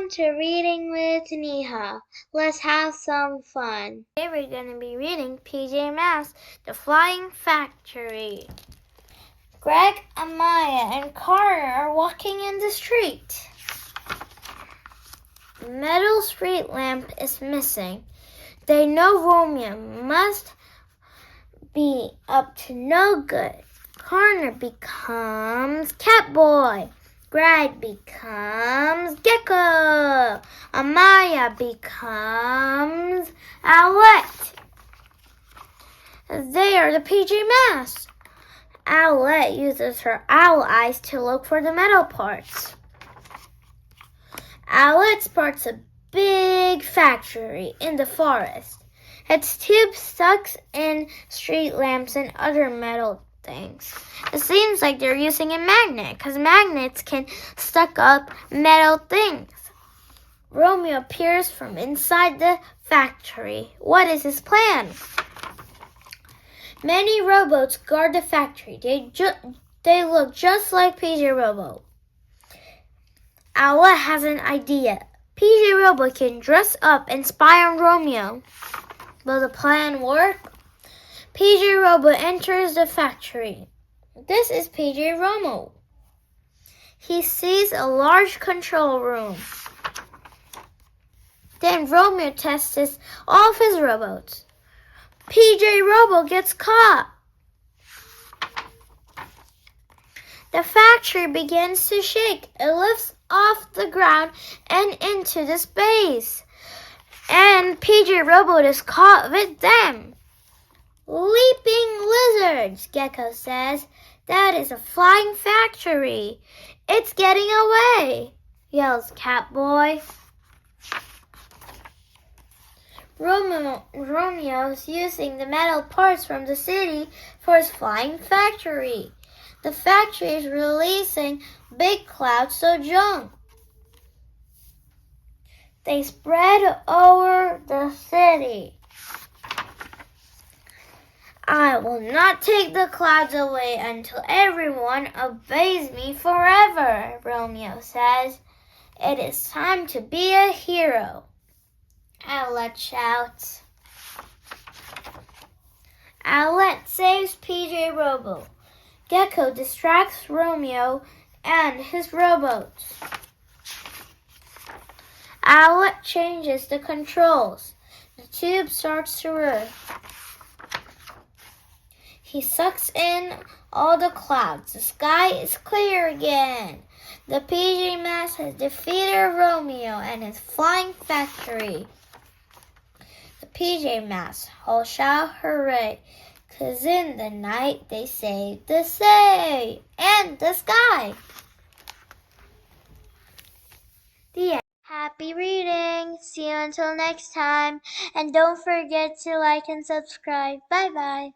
Welcome to Reading with Neha. Let's have some fun. Today we're going to be reading PJMask, The Flying Factory. Greg, Amaya, and Carter are walking in the street. The metal street lamp is missing. They know Romeo must be up to no good. Carter becomes Catboy. Greg becomes Gecko. Amaya becomes Owlette. They are the PJMasks. Owlette uses her owl eyes to look for the metal parts. Owlette spots a big factory in the forest. Its tube stuck in street lamps and other metal things. It seems like they're using a magnet because magnets can stuck up metal things. Romeo appears from inside the factory. What is his plan? Many robots guard the factory. They look just like PJ Robo. Owlette has an idea. PJ Robo can dress up and spy on Romeo. Will the plan work? PJ Robo enters the factory. This is PJ Robo. He sees a large control room. Then Romeo tests all of his robots. PJ Robo gets caught. The factory begins to shake. It lifts off the ground and into the space. And PJ Robo is caught with them. Leaping lizards, Gecko says. That is a flying factory. It's getting away, yells Catboy. Romeo's using the metal parts from the city for his flying factory. The factory is releasing big clouds of junk. They spread over the city. I will not take the clouds away until everyone obeys me forever, Romeo says. It is time to be a hero, Owlette shouts. Owlette saves PJ Robo. Gecko distracts Romeo and his robots. Owlette changes the controls. The tube starts to roll. He sucks in all the clouds. The sky is clear again. The PJMask has defeated Romeo and his flying factory. The PJMask all shout hooray, 'cause in the night they saved the sea and the sky. The end. Happy reading. See you until next time. And don't forget to like and subscribe. Bye-bye.